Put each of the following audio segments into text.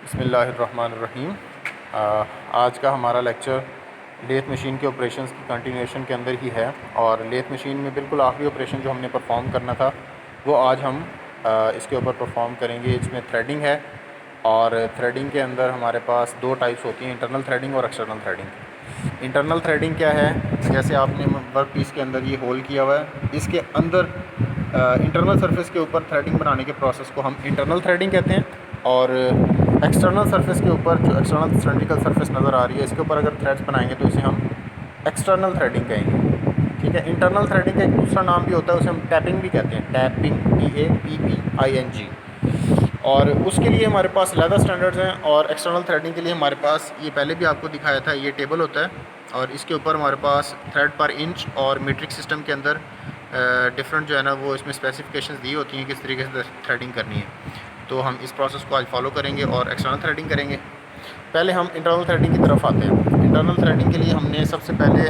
बिस्मिल्लाहिर्रहमानिर्रहीम। आज का हमारा लेक्चर लेथ मशीन के ऑपरेशंस की कंटिन्यूएशन के अंदर ही है और लेथ मशीन में बिल्कुल आखिरी ऑपरेशन जो हमने परफॉर्म करना था वो आज हम इसके ऊपर परफॉर्म करेंगे। इसमें थ्रेडिंग है और थ्रेडिंग के अंदर हमारे पास दो टाइप्स होती हैं, इंटरनल थ्रेडिंग और एक्सटर्नल थ्रेडिंग। इंटरनल थ्रेडिंग क्या है? जैसे आपने वर्क पीस के अंदर ये होल किया हुआ है, इसके अंदर इंटरनल सरफेस के ऊपर थ्रेडिंग बनाने के प्रोसेस को हम इंटरनल थ्रेडिंग कहते हैं। और एक्सटर्नल सरफेस के ऊपर जो एक्सटर्नल सिलेंड्रिकल सरफेस नज़र आ रही है, इसके ऊपर अगर थ्रेड्स बनाएंगे तो इसे हम एक्सटर्नल थ्रेडिंग कहेंगे। ठीक है। इंटरनल थ्रेडिंग का एक दूसरा नाम भी होता है, उसे हम टैपिंग भी कहते हैं, टैपिंग, TAPPING। और उसके लिए हमारे पास लैदर स्टैंडर्ड्स हैं और एक्सटर्नल थ्रेडिंग के लिए हमारे पास ये पहले भी आपको दिखाया था, ये टेबल होता है और इसके ऊपर हमारे पास थ्रेड पर इंच और मीट्रिक सिस्टम के अंदर डिफरेंट जो है ना वो इसमें स्पेसिफिकेशंस दी होती हैं किस तरीके से थ्रेडिंग करनी है। तो हम इस प्रोसेस को आज फॉलो करेंगे और एक्सटर्नल थ्रेडिंग करेंगे। पहले हम इंटरनल थ्रेडिंग की तरफ आते हैं। इंटरनल थ्रेडिंग के लिए हमने सबसे पहले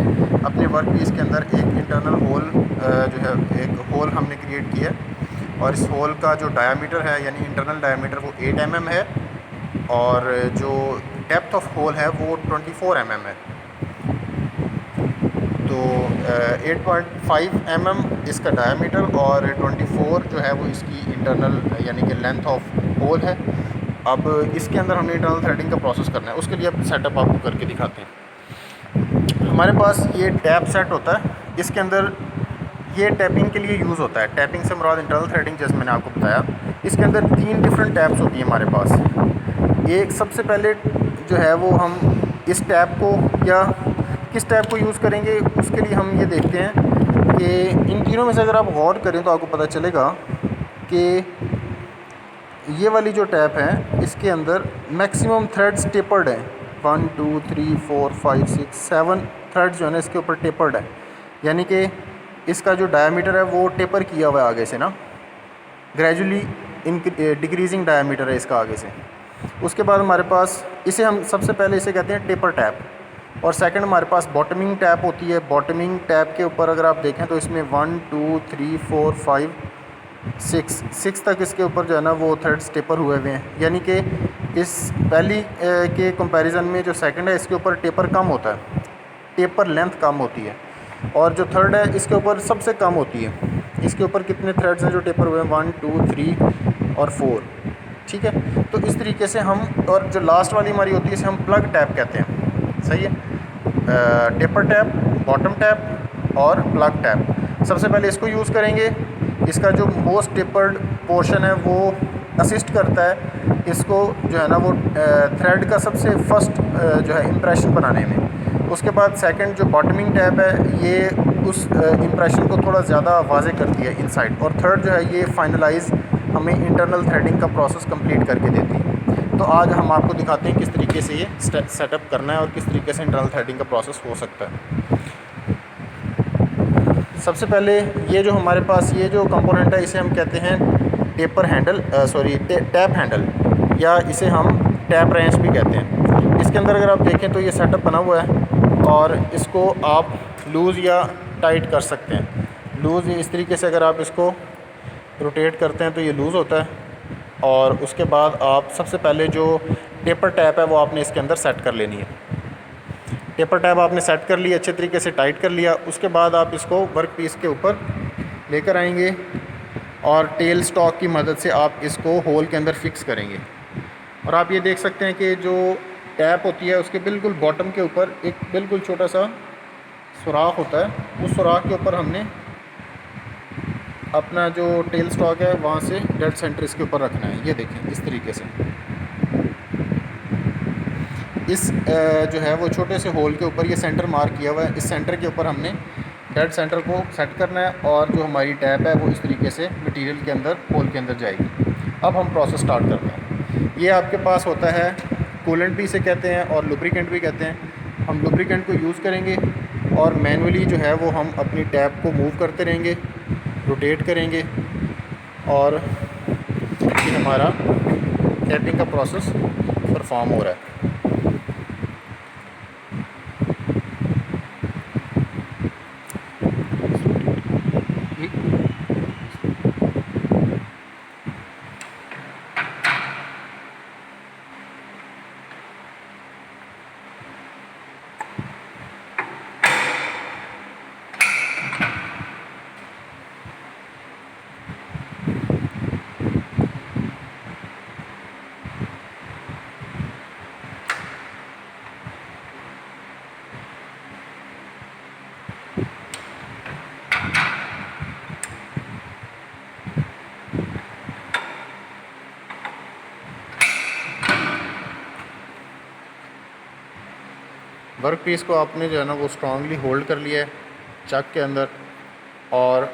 अपने वर्क पीस के अंदर एक इंटरनल होल जो है एक होल हमने क्रिएट किया और इस होल का जो डायामीटर है यानी इंटरनल डायामीटर वो 8 mm है और जो डेप्थ ऑफ होल है वो 24 mm है। तो 8.5 mm इसका डायामीटर और 24 जो है वो इसकी इंटरनल यानी कि लेंथ ऑफ होल है। अब इसके अंदर हमने इंटरनल थ्रेडिंग का प्रोसेस करना है, उसके लिए अब सेटअप आपको करके दिखाते हैं। हमारे पास ये टैप सेट होता है, इसके अंदर ये टैपिंग के लिए यूज़ होता है। टैपिंग से मुराद इंटरनल थ्रेडिंग जैसे मैंने आपको बताया, इसके अंदर 3 डिफरेंट टैप्स होती हैं हमारे पास। एक सबसे पहले जो है वो हम इस टैप को या किस टैप को यूज़ करेंगे उसके लिए हम ये देखते हैं कि इन तीनों में से अगर आप गौर करें तो आपको पता चलेगा कि ये वाली जो टैप है इसके अंदर मैक्सिमम थ्रेड्स टेपर्ड हैं। 1 2 3 4 5 6 7 थ्रेड्स जो है ना इसके ऊपर टेपर्ड है, यानी कि इसका जो डायमीटर है वो टेपर किया हुआ है आगे से ना, ग्रेजुअली डिक्रीजिंग डायमीटर है इसका आगे से। उसके बाद हमारे पास इसे हम सबसे पहले इसे कहते हैं टेपर टैप और सेकंड हमारे पास बॉटमिंग टैप होती है। बॉटमिंग टैप के ऊपर अगर आप देखें तो इसमें 1 2 3 4 5 6 तक इसके ऊपर जो है ना वो थ्रेड्स टेपर हुए हुए हैं, यानी कि इस पहली के कंपैरिजन में जो सेकंड है इसके ऊपर टेपर कम होता है, टेपर लेंथ कम होती है। और जो थर्ड है इसके ऊपर सबसे कम होती है। इसके ऊपर कितने थ्रेड्स हैं जो टेपर हुए हैं? 1 2 3 और 4। ठीक है। तो इस तरीके से हम, और जो लास्ट वाली हमारी होती है इसे हम प्लग टैप कहते हैं। सही है। टेपर टैप, बॉटम टैप और प्लग टैप। सबसे पहले इसको यूज़ करेंगे। इसका जो मोस्ट टेपर्ड पोर्शन है वो असिस्ट करता है इसको जो है ना वो थ्रेड का सबसे फर्स्ट जो है इम्प्रेशन बनाने में। उसके बाद सेकंड जो बॉटमिंग टैप है ये उस इम्प्रेशन को थोड़ा ज़्यादा वाज़े करती है इनसाइड, और थर्ड जो है ये फाइनलाइज हमें इंटरनल थ्रेडिंग का प्रोसेस कंप्लीट करके देती है। तो आज हम आपको दिखाते हैं किस तरीके से ये सेटअप करना है और किस तरीके से इंटरनल थ्रेडिंग का प्रोसेस हो सकता है। सबसे पहले ये जो हमारे पास ये जो कंपोनेंट है इसे हम कहते हैं टेपर हैंडल, टैप हैंडल, या इसे हम टैप रेंच भी कहते हैं। इसके अंदर अगर आप देखें तो ये सेटअप बना हुआ है और इसको आप लूज़ या टाइट कर सकते हैं। लूज़ इस तरीके से अगर आप इसको रोटेट करते हैं तो ये लूज़ होता है और उसके बाद आप सबसे पहले जो टेपर टैप है वो आपने इसके अंदर सेट कर लेनी है। टेपर टैप आपने सेट कर लिया, अच्छे तरीके से टाइट कर लिया। उसके बाद आप इसको वर्क पीस के ऊपर लेकर आएंगे और टेल स्टॉक की मदद से आप इसको होल के अंदर फिक्स करेंगे। और आप ये देख सकते हैं कि जो टैप होती है उसके बिल्कुल बॉटम के ऊपर एक बिल्कुल छोटा सा सुराख होता है। उस सुराख के ऊपर हमने अपना जो टेल स्टॉक है वहाँ से डेड सेंटर इसके ऊपर रखना है। ये देखें इस तरीके से इस जो है वो छोटे से होल के ऊपर ये सेंटर मार्क किया हुआ है। इस सेंटर के ऊपर हमने डेड सेंटर को सेट करना है और जो हमारी टैप है वो इस तरीके से मटेरियल के अंदर होल के अंदर जाएगी। अब हम प्रोसेस स्टार्ट करते हैं। ये आपके पास होता है कूलेंट भी इसे कहते हैं और लुब्रिकेंट भी कहते हैं। हम लुब्रिकेंट को यूज़ करेंगे और मैनुअली जो है वो हम अपनी टैप को मूव करते रहेंगे, रोटेट करेंगे और ये हमारा टैपिंग का प्रोसेस परफॉर्म हो रहा है। वर्क पीस को आपने जो है ना वो स्ट्रांगली होल्ड कर लिया है चक के अंदर, और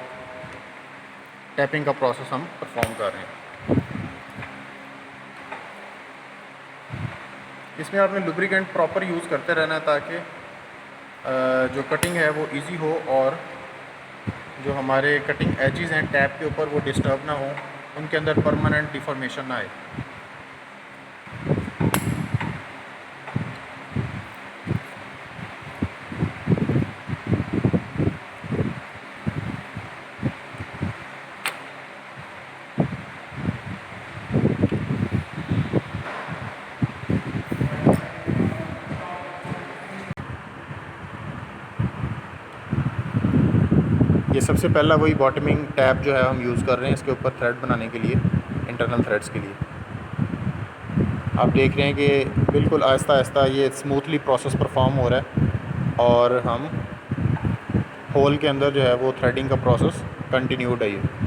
टैपिंग का प्रोसेस हम परफॉर्म कर रहे हैं। इसमें आपने लुब्रिकेंट प्रॉपर यूज़ करते रहना है ताकि जो कटिंग है वो इजी हो, और जो हमारे कटिंग एजेस हैं टैप के ऊपर वो डिस्टर्ब ना हो, उनके अंदर परमानेंट डिफॉर्मेशन ना आए। ये सबसे पहला वही बॉटमिंग टैप जो है हम यूज़ कर रहे हैं इसके ऊपर थ्रेड बनाने के लिए, इंटरनल थ्रेड्स के लिए। आप देख रहे हैं कि बिल्कुल आहिस्ता आहिस्ता ये स्मूथली प्रोसेस परफॉर्म हो रहा है, और हम होल के अंदर जो है वो थ्रेडिंग का प्रोसेस कंटिन्यूड है।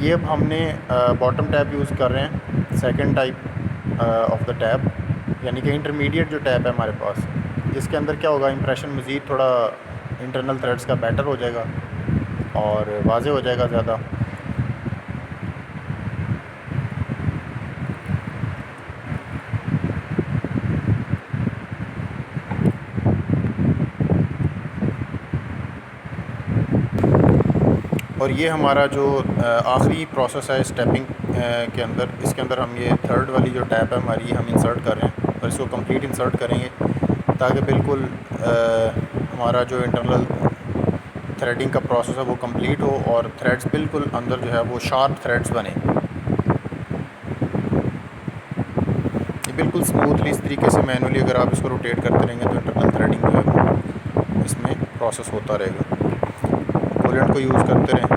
ये अब हमने बॉटम टैप यूज़ कर रहे हैं, second type of the tap, यानी कि इंटरमीडिएट जो टैप है हमारे पास। इसके अंदर क्या होगा, इंप्रेशन मज़ीद थोड़ा इंटरनल थ्रेड्स का बेटर हो जाएगा और वाज़े हो जाएगा ज़्यादा। और ये हमारा जो आखिरी प्रोसेस है स्टेपिंग के अंदर, इसके अंदर हम ये थर्ड वाली जो टैप है हमारी, हम इंसर्ट कर रहे हैं और इसको कंप्लीट इंसर्ट करेंगे ताकि बिल्कुल हमारा जो इंटरनल थ्रेडिंग का प्रोसेस है वो कंप्लीट हो और थ्रेड्स बिल्कुल अंदर जो है वो शार्प थ्रेड्स बने। ये बिल्कुल स्मूथली इस तरीके से मैनुअली अगर आप इसको रोटेट करते रहेंगे तो इंटरनल थ्रेडिंग जो है इसमें प्रोसेस होता रहेगा। कूलेंट को यूज़ करते रहें।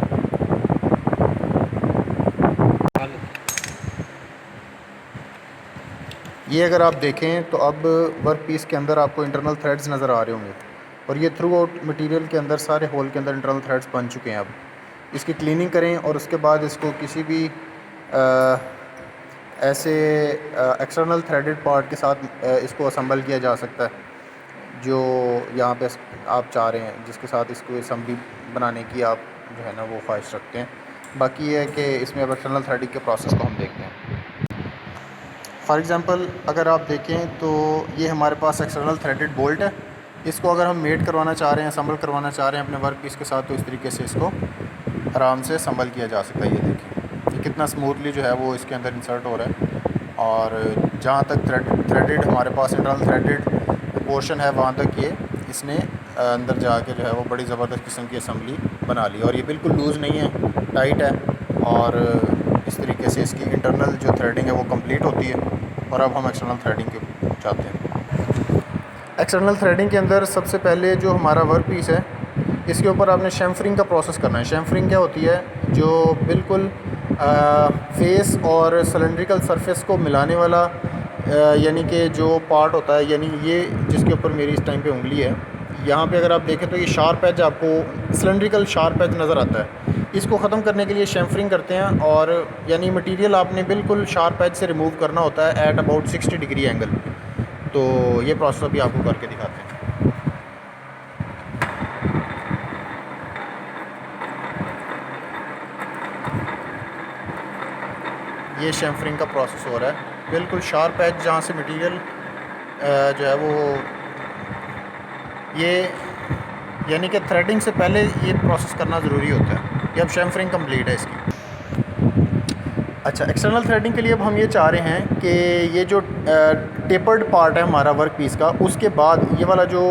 ये अगर आप देखें तो अब वर्क पीस के अंदर आपको इंटरनल थ्रेड्स नज़र आ रहे होंगे, और ये थ्रू आउट मटीरियल के अंदर सारे होल के अंदर इंटरनल थ्रेड्स बन चुके हैं। अब इसकी क्लीनिंग करें और उसके बाद इसको किसी भी ऐसे एक्सटर्नल थ्रेडेड पार्ट के साथ इसको असम्बल किया जा सकता है जो यहाँ पे आप चाह रहे हैं, जिसके साथ इसको असम्बली बनाने की आप जो है ना वो ख्वाहिश रखते हैं। बाकी ये है कि इसमें अब एक्सटर्नल थ्रेडिंग के प्रोसेस को हम देखते हैं। फॉर एग्ज़ाम्पल अगर आप देखें तो ये हमारे पास एक्सटर्नल थ्रेडेड बोल्ट है। इसको अगर हम मेट करवाना चाह रहे हैं, असम्बल करवाना चाह रहे हैं अपने वर्क पीस के साथ, तो इस तरीके से इसको आराम से असम्बल किया जा सकता है। ये देखें ये कितना स्मूथली जो है वो इसके अंदर इंसर्ट हो रहा है, और जहाँ तक थ्रेडेड हमारे पास इंटरनल थ्रेडेड पोर्शन है वहाँ तक ये इसने अंदर जाके जो है वो बड़ी ज़बरदस्त किस्म की असम्बली बना ली। और ये बिल्कुल लूज़ नहीं है, टाइट है, और इस तरीके से इसकी इंटरनल जो थ्रेडिंग है वो कंप्लीट होती है। और अब हम एक्सटर्नल थ्रेडिंग के जाते हैं। एक्सटर्नल थ्रेडिंग के अंदर सबसे पहले जो हमारा वर्क पीस है इसके ऊपर आपने शैम्फरिंग का प्रोसेस करना है। शैम्फरिंग क्या होती है, जो बिल्कुल फेस और सिलेंड्रिकल सरफेस को मिलाने वाला यानी कि जो पार्ट होता है, यानी ये जिसके ऊपर मेरी इस टाइम पे उंगली है, यहाँ पे अगर आप देखें तो ये शार्प एज आपको सिलेंड्रिकल शार्प एज नज़र आता है। इसको ख़त्म करने के लिए शैम्फरिंग करते हैं, और यानी मटेरियल आपने बिल्कुल शार्प एज से रिमूव करना होता है एट अबाउट 60 डिग्री एंगल। तो ये प्रोसेस अभी आपको करके दिखाते हैं। ये शैम्फरिंग का प्रोसेस हो रहा है, बिल्कुल शार्प एज जहाँ से मटेरियल जो है वो ये यानी कि थ्रेडिंग से पहले ये प्रोसेस करना ज़रूरी होता है। ये अब शैम्फरिंग कंप्लीट है इसकी। अच्छा, एक्सटर्नल थ्रेडिंग के लिए अब हम ये चाह रहे हैं कि ये जो टेपर्ड पार्ट है हमारा वर्क पीस का, उसके बाद ये वाला जो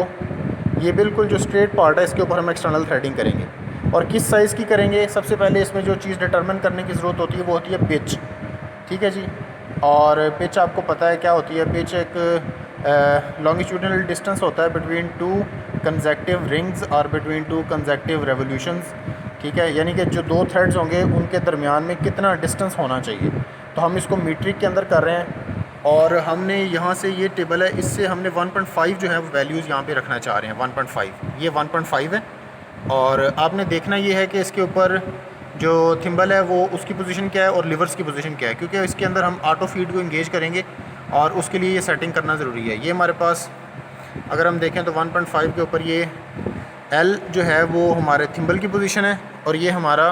ये बिल्कुल जो स्ट्रेट पार्ट है इसके ऊपर हम एक्सटर्नल थ्रेडिंग करेंगे। और किस साइज़ की करेंगे, सबसे पहले इसमें जो चीज़ डिटरमिन करने की ज़रूरत होती है वो होती है पिच। ठीक है जी। और पिच आपको पता है क्या होती है। पिच एक लॉन्गिट्यूडनल डिस्टेंस होता है बिटवीन टू कंसेक्टिव रिंग्स और बिटवीन टू कंसेक्टिव रेवोल्यूशंस। ठीक है, यानी कि जो दो थ्रेड्स होंगे उनके दरमियान में कितना डिस्टेंस होना चाहिए। तो हम इसको मीट्रिक के अंदर कर रहे हैं और हमने यहाँ से ये टेबल है, इससे हमने 1.5 जो है वो वैल्यूज़ यहाँ पे रखना चाह रहे हैं। 1.5 ये 1.5 है और आपने देखना ये है कि इसके ऊपर जो थिम्बल है वो उसकी पोजीशन क्या है और लिवर्स की पोजीशन क्या है, क्योंकि इसके अंदर हम ऑटो फीड को इंगेज करेंगे और उसके लिए ये सेटिंग करना ज़रूरी है। ये हमारे पास अगर हम देखें तो 1.5 के ऊपर ये एल जो है वो हमारे थिम्बल की पोजीशन है और ये हमारा,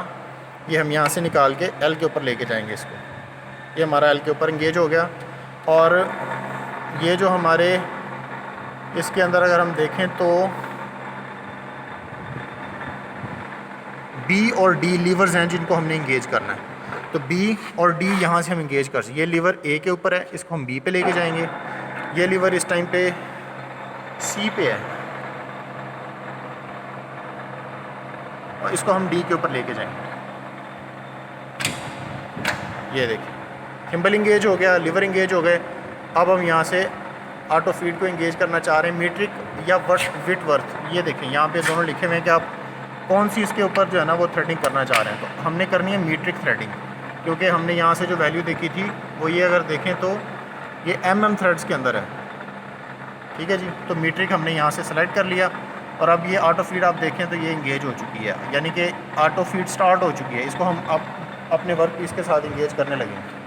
ये हम यहाँ से निकाल के एल के ऊपर लेके जाएंगे इसको। ये हमारा एल के ऊपर इंगेज हो गया और ये जो हमारे इसके अंदर अगर हम देखें तो बी और डी लीवर्स हैं जिनको हमने इंगेज करना है। तो बी और डी यहाँ से हम इंगेज कर सकते। ये लीवर ए के ऊपर है, इसको हम बी पे लेके जाएंगे। ये लीवर इस टाइम पे सी पे है और इसको हम डी के ऊपर लेके जाएंगे। ये देखिए थिम्बल इंगेज हो गया, लिवर इंगेज हो गए। अब हम यहाँ से ऑटो फीड को इंगेज करना चाह रहे हैं, मीट्रिक या विट वर्थ। ये देखें यहाँ पे दोनों लिखे हुए हैं कि आप कौन सी इसके ऊपर जो है ना वो थ्रेडिंग करना चाह रहे हैं। तो हमने करनी है मीट्रिक थ्रेडिंग, क्योंकि हमने यहाँ से जो वैल्यू देखी थी वो ये, अगर देखें तो ये थ्रेड्स के अंदर है। ठीक है जी, तो मीट्रिक हमने यहाँ से सेलेक्ट कर लिया और अब ये ऑटो फीड आप देखें तो ये इंगेज हो चुकी है, यानी कि ऑटो फीड स्टार्ट हो चुकी है। इसको हम अब अपने वर्क पीस के साथ इंगेज करने लगेंगे।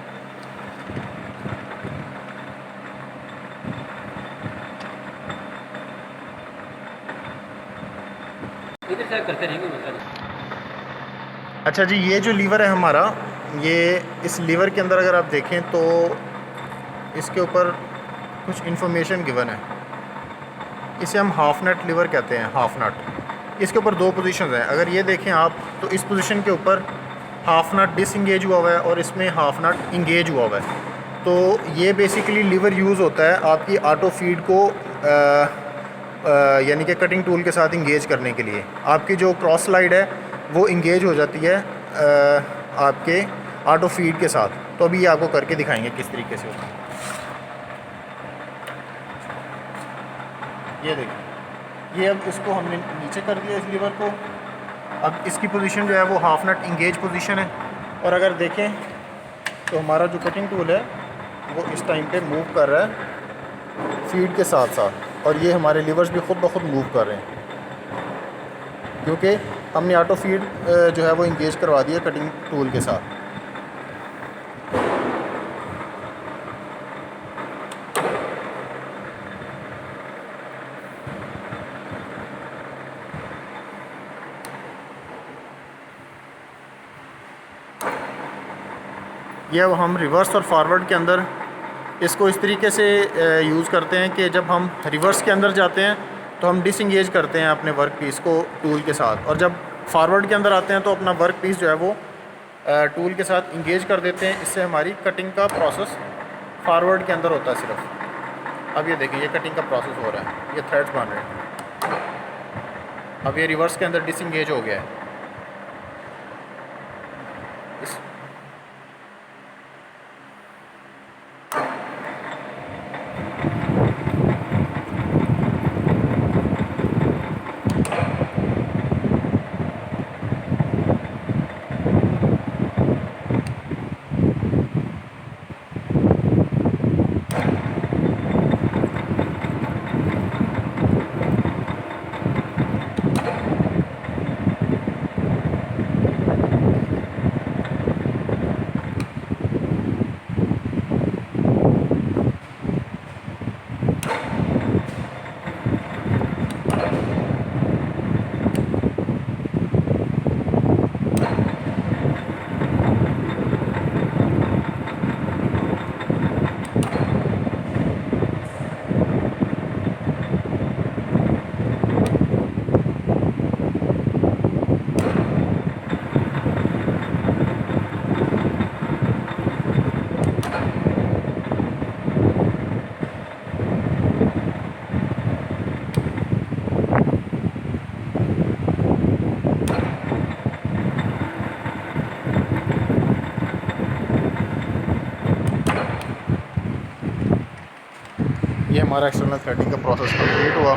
इधर से करते रहेंगे मतलब। अच्छा जी, ये जो लीवर है हमारा, ये इस लीवर के अंदर अगर आप देखें तो इसके ऊपर कुछ इन्फॉर्मेशन गिवन है। इसे हम हाफ नट लीवर कहते हैं, हाफ नट। इसके ऊपर दो पोजीशंस हैं। अगर ये देखें आप तो इस पोजीशन के ऊपर हाफ नट डिसंगेज हुआ हुआ है और इसमें हाफ नट इंगेज हुआ हुआ है। तो ये बेसिकली लीवर यूज़ होता है आपकी ऑटो फीड को यानी कि कटिंग टूल के साथ इंगेज करने के लिए। आपकी जो क्रॉस स्लाइड है वो इंगेज हो जाती है आपके ऑटो फीड के साथ। तो अभी ये आपको करके दिखाएंगे किस तरीके से होता है। ये देखिए, ये अब इसको हमने नीचे कर दिया इस लीवर को। अब इसकी पोजीशन जो है वो हाफ नट इंगेज पोजीशन है और अगर देखें तो हमारा जो कटिंग टूल है वो इस टाइम पे मूव कर रहा है फीड के साथ साथ, और ये हमारे लीवर्स भी ख़ुद ब खुद मूव कर रहे हैं क्योंकि हमने ऑटो फीड जो है वो इंगेज करवा दिया कटिंग टूल के साथ। ये अब हम रिवर्स और फॉरवर्ड के अंदर इसको इस तरीके से यूज़ करते हैं कि जब हम रिवर्स के अंदर जाते हैं तो हम डिसंगेज करते हैं अपने वर्क पीस को टूल के साथ, और जब फॉरवर्ड के अंदर आते हैं तो अपना वर्क पीस जो है वो टूल के साथ इंगेज कर देते हैं। इससे हमारी कटिंग का प्रोसेस फॉरवर्ड के अंदर होता है सिर्फ। अब ये देखिए, ये कटिंग का प्रोसेस हो रहा है, ये थ्रेड्स बन रहे हैं। अब ये रिवर्स के अंदर डिसंगेज हो गया है। इस ये हमारा एक्सटर्नल थ्रेडिंग का प्रोसेस कंप्लीट हुआ।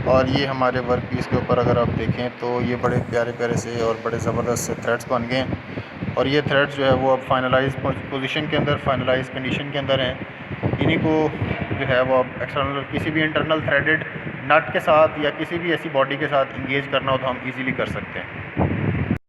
और ये हमारे वर्क पीस के ऊपर अगर आप देखें तो ये बड़े प्यारे प्यारे से और बड़े ज़बरदस्त से थ्रेड्स बन गए हैं। और ये थ्रेड्स जो है वो अब फाइनलाइज पोजीशन के अंदर, फाइनलाइज कंडीशन के अंदर हैं। इन्हीं को जो है वो अब एक्सटर्नल किसी भी इंटरनल थ्रेडेड नट के साथ या किसी भी ऐसी बॉडी के साथ इंगेज करना हो तो हम इजीली कर सकते हैं।